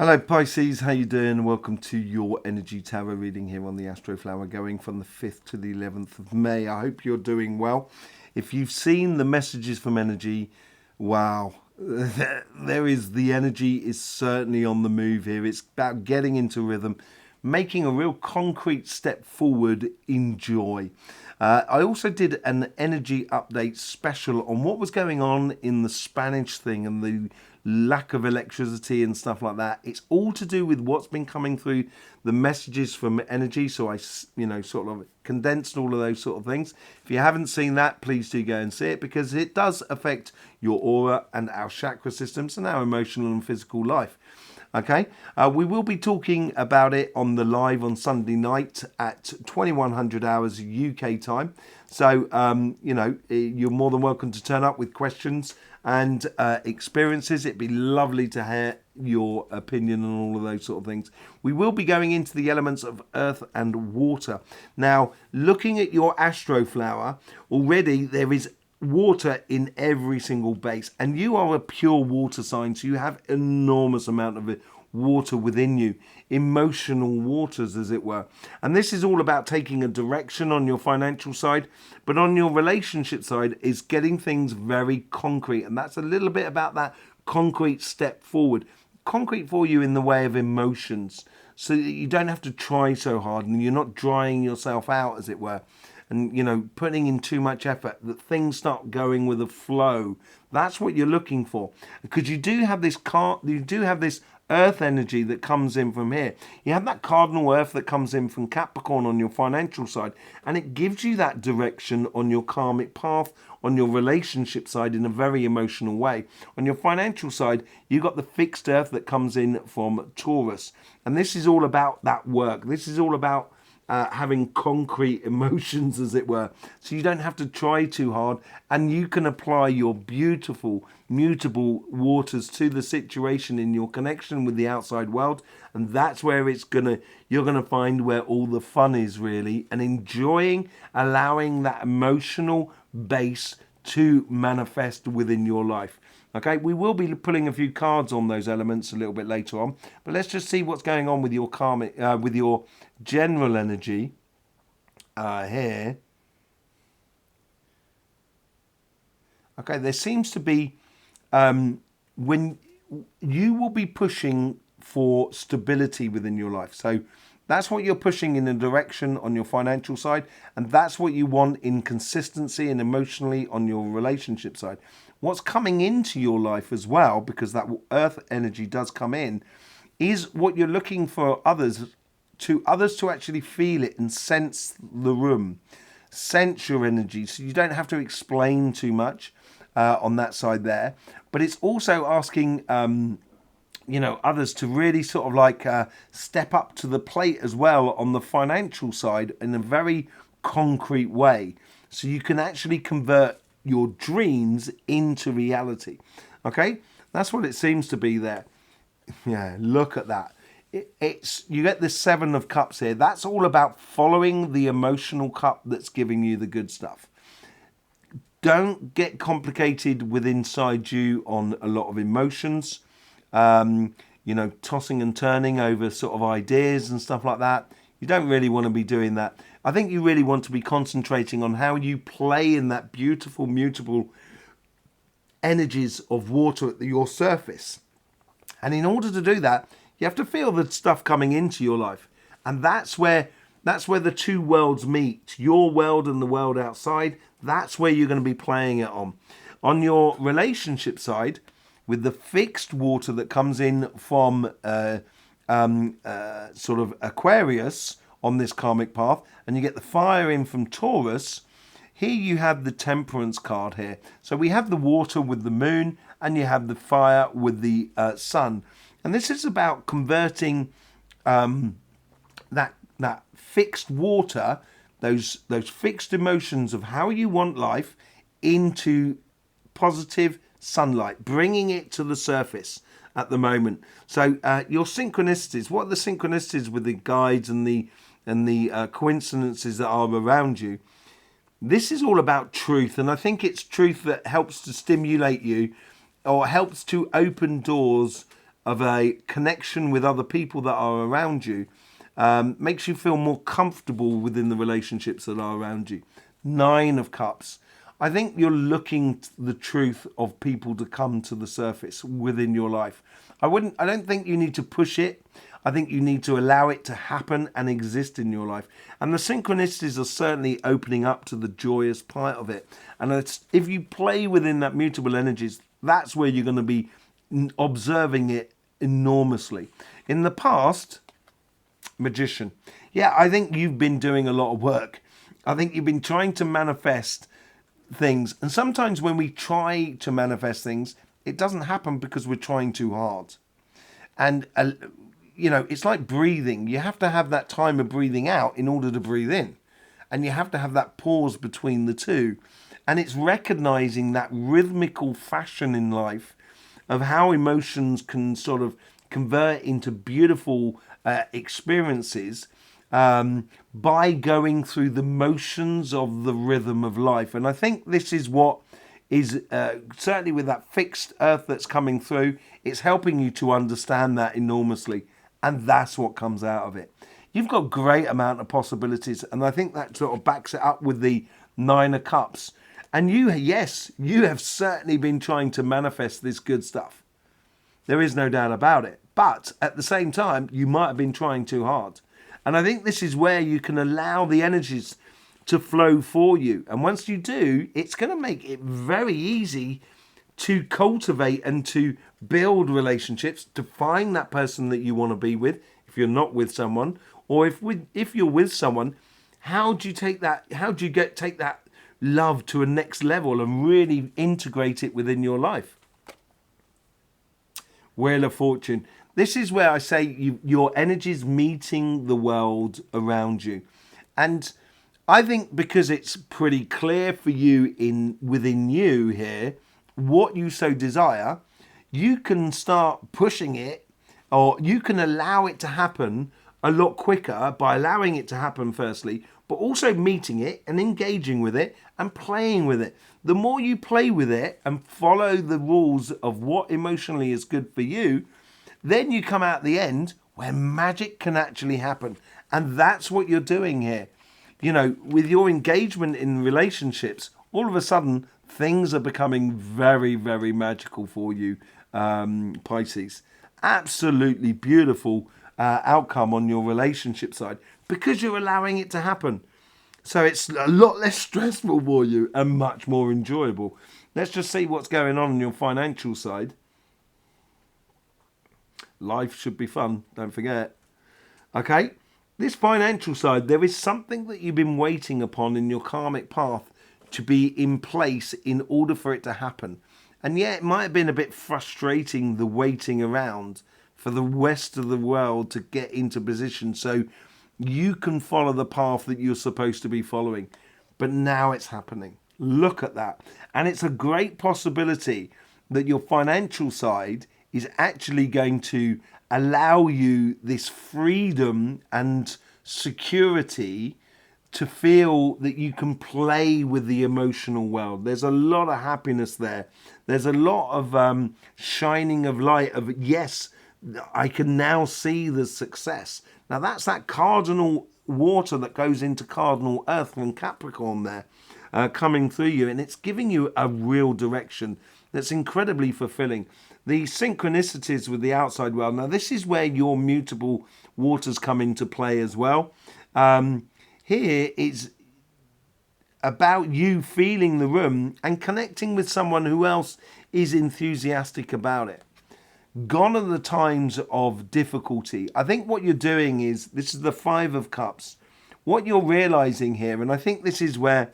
Hello Pisces, how you doing? Welcome to your energy tarot reading here on the Astroflower, going from the 5th to the 11th of May. I hope you're doing well. If you've seen the messages from energy, wow, the energy is certainly on the move here. It's about getting into rhythm, making a real concrete step forward in joy. I also did an energy update special on what was going on in the Spanish thing and the lack of electricity and stuff like that. It's all to do with what's been coming through the messages from energy. So I, sort of condensed all of those sort of things. If you haven't seen that, please do go and see it, because it does affect your aura and our chakra systems and our emotional and physical life. Okay, we will be talking about it on the live on Sunday night at 2100 hours UK time. So, you're more than welcome to turn up with questions and experiences. It'd be lovely to hear your opinion on all of those sort of things. We will be going into the elements of earth and water. Now, looking at your Astroflower, already there is water in every single base, and you are a pure water sign, so you have enormous amount of water within you, emotional waters as it were. And this is all about taking a direction on your financial side, but on your relationship side is getting things very concrete, and that's a little bit about that concrete step forward. Concrete for you in the way of emotions, so that you don't have to try so hard and you're not drying yourself out as it were, and putting in too much effort, that things start going with a flow. That's what you're looking for, because you do have this earth energy that comes in from here. You have that cardinal earth that comes in from Capricorn on your financial side, and it gives you that direction on your karmic path, on your relationship side, in a very emotional way. On your financial side, you've got the fixed earth that comes in from Taurus, and this is all about that work. This is all about having concrete emotions, as it were, so you don't have to try too hard, and you can apply your beautiful mutable waters to the situation in your connection with the outside world. And that's where you're gonna find where all the fun is, really, and enjoying allowing that emotional base to manifest within your life. Okay, we will be pulling a few cards on those elements a little bit later on, but let's just see what's going on with your karmic, with your general energy here. Okay, there seems to be when you will be pushing for stability within your life. So that's what you're pushing in a direction on your financial side, and that's what you want in consistency and emotionally on your relationship side. What's coming into your life as well, because that earth energy does come in, is what you're looking for others to actually feel it and sense the room, sense your energy, so you don't have to explain too much on that side there. But it's also asking others to really sort of like step up to the plate as well on the financial side in a very concrete way, so you can actually convert your dreams into reality. Okay, that's what it seems to be there. Yeah, look at that. You get the 7 of Cups here. That's all about following the emotional cup that's giving you the good stuff. Don't get complicated with inside you on a lot of emotions. Tossing and turning over sort of ideas and stuff like that. You don't really want to be doing that. I think you really want to be concentrating on how you play in that beautiful, mutable energies of water at your surface. And in order to do that, you have to feel the stuff coming into your life. And that's where the two worlds meet, your world and the world outside. That's where you're going to be playing it on. On your relationship side, with the fixed water that comes in from sort of Aquarius on this karmic path, and you get the fire in from Taurus, here you have the Temperance card here. So we have the water with the moon, and you have the fire with the sun. And this is about converting that fixed water, those fixed emotions of how you want life, into positive sunlight, bringing it to the surface at the moment. So your synchronicities, what are the synchronicities with the guides and the coincidences that are around you? This is all about truth, and I think it's truth that helps to stimulate you, or helps to open doors of a connection with other people that are around you, makes you feel more comfortable within the relationships that are around you. 9 of Cups. I think you're looking to the truth of people to come to the surface within your life. I don't think you need to push it. I think you need to allow it to happen and exist in your life. And the synchronicities are certainly opening up to the joyous part of it. And if you play within that mutable energies, that's where you're going to be observing it enormously. In the past, Magician. Yeah, I think you've been doing a lot of work. I think you've been trying to manifest things. And sometimes when we try to manifest things, it doesn't happen because we're trying too hard. And it's like breathing. You have to have that time of breathing out in order to breathe in. And you have to have that pause between the two. And it's recognizing that rhythmical fashion in life of how emotions can sort of convert into beautiful experiences by going through the motions of the rhythm of life. And I think this is what is certainly with that fixed earth that's coming through, it's helping you to understand that enormously. And that's what comes out of it. You've got great amount of possibilities. And I think that sort of backs it up with the 9 of Cups. And you have certainly been trying to manifest this good stuff. There is no doubt about it. But at the same time, you might have been trying too hard. And I think this is where you can allow the energies to flow for you. And once you do, it's going to make it very easy to cultivate and to build relationships, to find that person that you want to be with, if you're not with someone, or if you're with someone, how do you take that love to a next level and really integrate it within your life? Wheel of Fortune. This is where I say your energy's meeting the world around you. And I think because it's pretty clear for you within you here, what you so desire, you can start pushing it, or you can allow it to happen a lot quicker by allowing it to happen firstly, but also meeting it and engaging with it and playing with it. The more you play with it and follow the rules of what emotionally is good for you, then you come out the end where magic can actually happen. And that's what you're doing here. With your engagement in relationships, all of a sudden, things are becoming very, very magical for you, Pisces. Absolutely beautiful outcome on your relationship side because you're allowing it to happen. So it's a lot less stressful for you and much more enjoyable. Let's just see what's going on your financial side. Life should be fun, don't forget. Okay, this financial side, there is something that you've been waiting upon in your karmic path to be in place in order for it to happen. And yeah, it might have been a bit frustrating, the waiting around for the rest of the world to get into position so you can follow the path that you're supposed to be following. But now it's happening. Look at that. And it's a great possibility that your financial side is actually going to allow you this freedom and security to feel that you can play with the emotional world. There's a lot of happiness there. There's a lot of shining of light of, yes, I can now see the success. Now that's that cardinal water that goes into cardinal earth from Capricorn there, coming through you. And it's giving you a real direction that's incredibly fulfilling. The synchronicities with the outside world. Now this is where your mutable waters come into play as well. Here is about you feeling the room and connecting with someone who else is enthusiastic about it. Gone are the times of difficulty. I think what you're doing is, this is the 5 of Cups. What you're realizing here, and I think this is where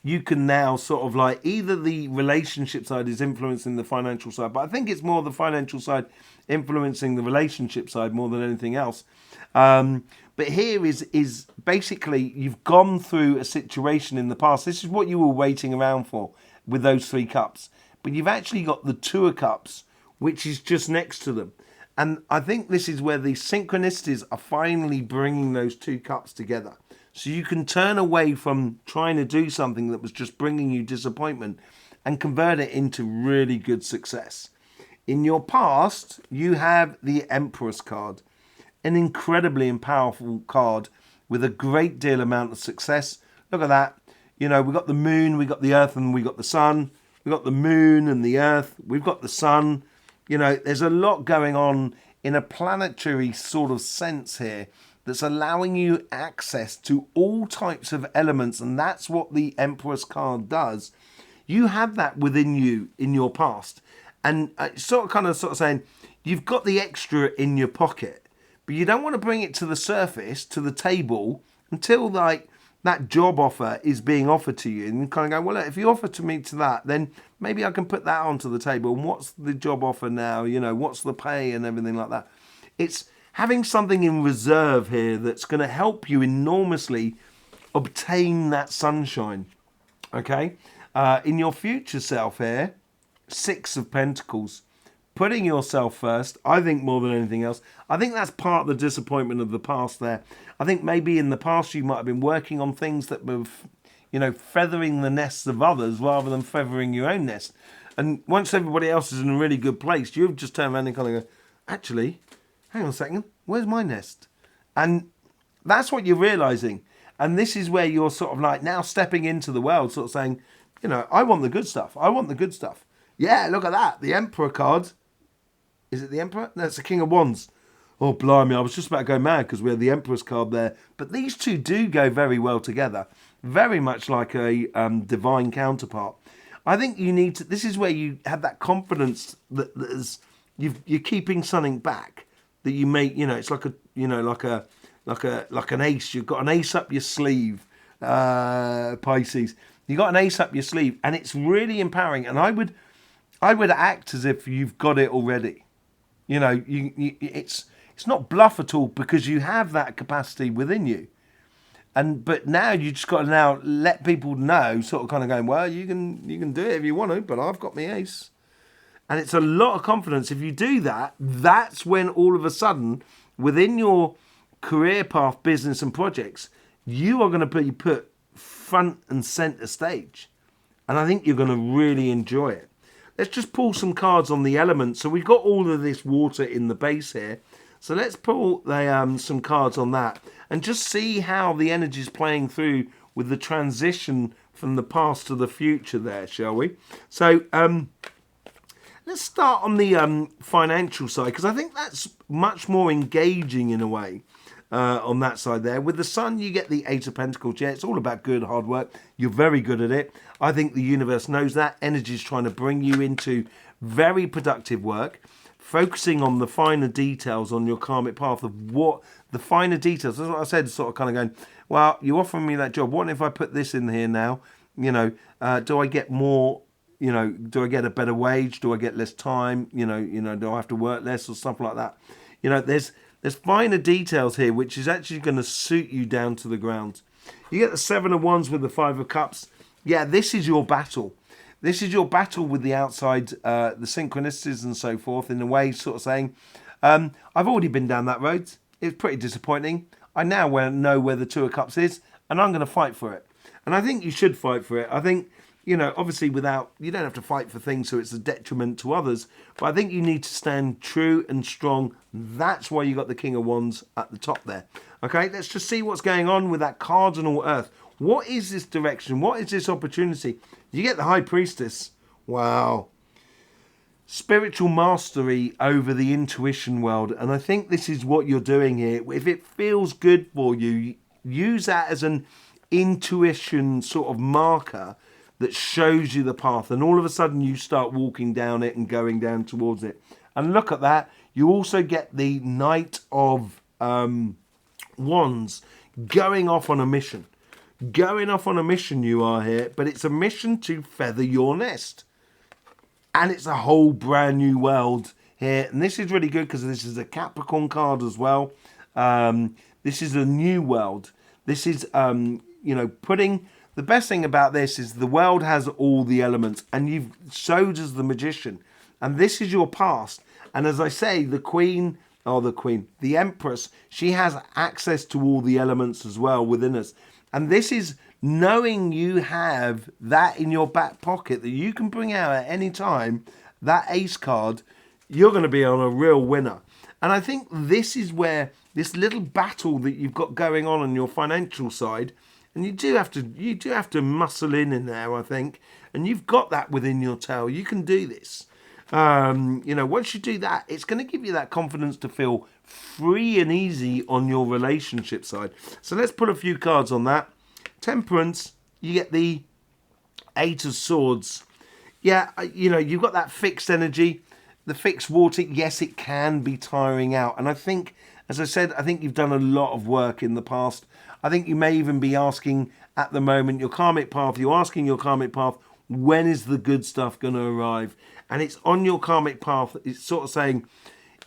you can now sort of like, either the relationship side is influencing the financial side, but I think it's more the financial side influencing the relationship side more than anything else. But here is basically, you've gone through a situation in the past. This is what you were waiting around for with those 3 cups. But you've actually got the 2 of Cups, which is just next to them. And I think this is where the synchronicities are finally bringing those 2 cups together. So you can turn away from trying to do something that was just bringing you disappointment and convert it into really good success. In your past, you have the Empress card, an incredibly powerful card with a great deal amount of success. Look at that. You know, we've got the moon, we've got the earth, and we've got the sun. We've got the moon and the earth. We've got the sun. You know, there's a lot going on in a planetary sort of sense here that's allowing you access to all types of elements. And that's what the Empress card does. You have that within you in your past. And sort of saying, you've got the extra in your pocket, but you don't want to bring it to the surface, to the table, until like that job offer is being offered to you. And you kind of go, well, look, if you offer to me to that, then maybe I can put that onto the table. And what's the job offer now? You know, what's the pay and everything like that? It's having something in reserve here that's going to help you enormously obtain that sunshine. Okay? In your future self here, 6 of Pentacles, putting yourself first, I think more than anything else. I think that's part of the disappointment of the past there. I think maybe in the past you might have been working on things that were, you know, feathering the nests of others rather than feathering your own nest. And once everybody else is in a really good place, you've just turned around and kind of go, actually, hang on a second, where's my nest? And that's what you're realizing. And this is where you're sort of like now stepping into the world, sort of saying, you know, I want the good stuff. I want the good stuff. Yeah, look at that. The Emperor card. Is it the Emperor? No, it's the King of Wands. Oh, blimey, I was just about to go mad because we had the Emperor's card there. But these two do go very well together. Very much like a divine counterpart. I think you need to... This is where you have that confidence that is, you're keeping something back. That you make, you know, it's like a, you know, like an ace. You've got an ace up your sleeve, Pisces. You've got an ace up your sleeve. And it's really empowering. And I would act as if you've got it already. You know, it's not bluff at all because you have that capacity within you. But now you just got to now let people know, sort of kind of going, well, you can do it if you want to, but I've got my ace. And it's a lot of confidence. If you do that, that's when all of a sudden, within your career path, business and projects, you are going to be put front and center stage. And I think you're going to really enjoy it. Let's just pull some cards on the elements. So we've got all of this water in the base here. So let's pull some cards on that and just see how the energy is playing through with the transition from the past to the future there, shall we? So let's start on the financial side because I think that's much more engaging in a way. On that side there. With the Sun, you get the 8 of Pentacles. Yeah, it's all about good, hard work. You're very good at it. I think the universe knows that. Energy is trying to bring you into very productive work, focusing on the finer details on your karmic path of what the finer details. That's what I said, sort of kind of going, well, you're offering me that job. What if I put this in here now? You know, do I get more? You know, do I get a better wage? Do I get less time? You know, do I have to work less or stuff like that? You know, there's finer details here, which is actually going to suit you down to the ground. You get the 7 of Wands with the 5 of Cups. Yeah, this is your battle. This is your battle with the outside, the synchronicities and so forth, in a way sort of saying, I've already been down that road. It's pretty disappointing. I now know where the 2 of Cups is, and I'm going to fight for it. And I think you should fight for it. I think, you know, obviously you don't have to fight for things so it's a detriment to others, but I think you need to stand true and strong. That's why you got the King of Wands at the top there. Okay, let's just see what's going on with that cardinal earth. What is this direction? What is this opportunity? You get the High Priestess. Wow. Spiritual mastery over the intuition world. And I think this is what you're doing here. If it feels good for you, use that as an intuition sort of marker that shows you the path, and all of a sudden you start walking down it and going down towards it. And look at that. You also get the Knight of Wands going off on a mission. Going off on a mission you are here, but it's a mission to feather your nest. And it's a whole brand new world here. And this is really good because this is a Capricorn card as well. This is a new world. This is, you know, putting... The best thing about this is the world has all the elements, and so does the Magician. And this is your past. And as I say, the Empress, she has access to all the elements as well within us. And this is knowing you have that in your back pocket that you can bring out at any time, that ace card, you're going to be on a real winner. And I think this is where this little battle that you've got going on your financial side, and you do have to muscle in there, I think, and you've got that within your tail. You can do this. Once you do that, it's going to give you that confidence to feel free and easy on your relationship side. So let's put a few cards on that. Temperance, you get the Eight of Swords. Yeah, you've got that fixed energy, the fixed water. Yes, it can be tiring out. And I think, as I said, I think you've done a lot of work in the past. I think you may even be asking at the moment, you're asking your karmic path, when is the good stuff going to arrive? And it's on your karmic path. It's sort of saying,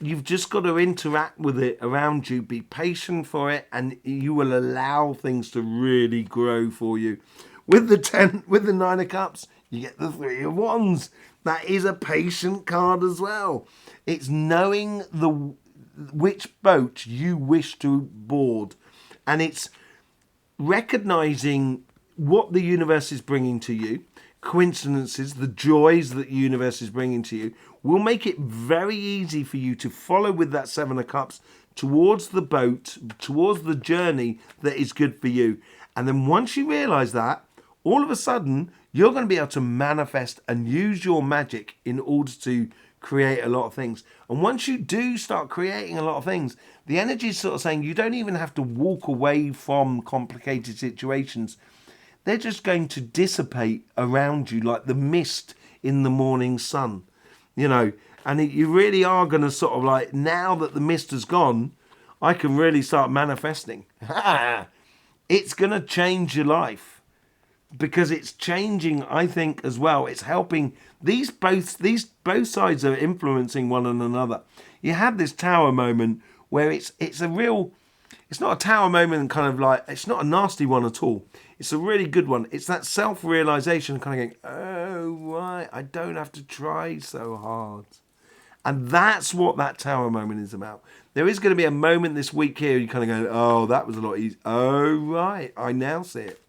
you've just got to interact with it around you, be patient for it, and you will allow things to really grow for you. With the Nine of Cups, you get the Three of Wands. That is a patient card as well. It's knowing which boat you wish to board, and it's recognizing what the universe is bringing to you. Coincidences, the joys that the universe is bringing to you, will make it very easy for you to follow with that Seven of Cups towards the boat, towards the journey that is good for you. And then once you realize that, all of a sudden, you're going to be able to manifest and use your magic in order to create a lot of things. And once you do start creating a lot of things, the energy is sort of saying you don't even have to walk away from complicated situations. They're just going to dissipate around you like the mist in the morning sun, and you really are going to sort of like, now that the mist has gone, I can really start manifesting. It's going to change your life, because it's changing, I think, as well. It's helping. Both sides are influencing one another. You have this tower moment where it's not a tower moment, kind of like, it's not a nasty one at all. It's a really good one. It's that self-realization, kind of going, oh, right, I don't have to try so hard. And that's what that tower moment is about. There is going to be a moment this week here, you kind of go, oh, that was a lot easier. Oh, right, I now see it.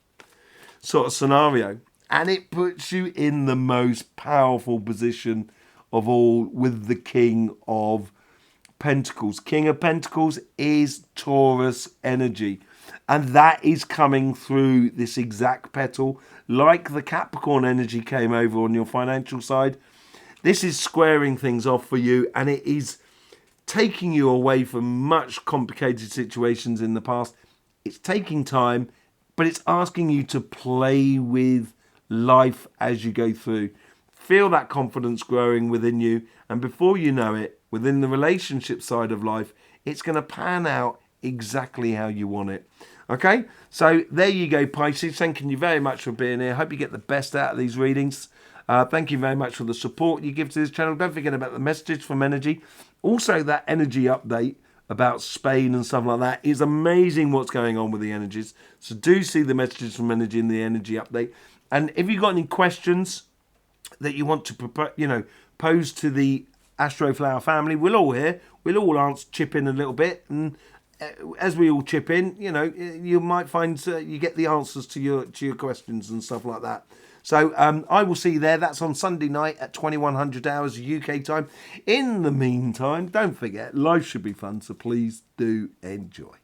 Sort of scenario. And it puts you in the most powerful position of all with the King of Pentacles. King of Pentacles is Taurus energy. And that is coming through this exact petal. Like the Capricorn energy came over on your financial side. This is squaring things off for you. And it is taking you away from much complicated situations in the past. It's taking time, but it's asking you to play with life as you go through. Feel that confidence growing within you. And before you know it, within the relationship side of life, it's going to pan out exactly how you want it. Okay, so there you go, Pisces. Thank you very much for being here. Hope you get the best out of these readings. Thank you very much for the support you give to this channel. Don't forget about the messages from energy. Also, that energy update about Spain and stuff like that is amazing what's going on with the energies. So do see the messages from energy in the energy update. And if you've got any questions that you want to pose to the Astroflower family, we're all here. We'll all chip in a little bit, and as we all chip in, you might find you get the answers to your questions and stuff like that. So I will see you there. That's on Sunday night at 2100 hours UK time. In the meantime, don't forget, life should be fun, so please do enjoy.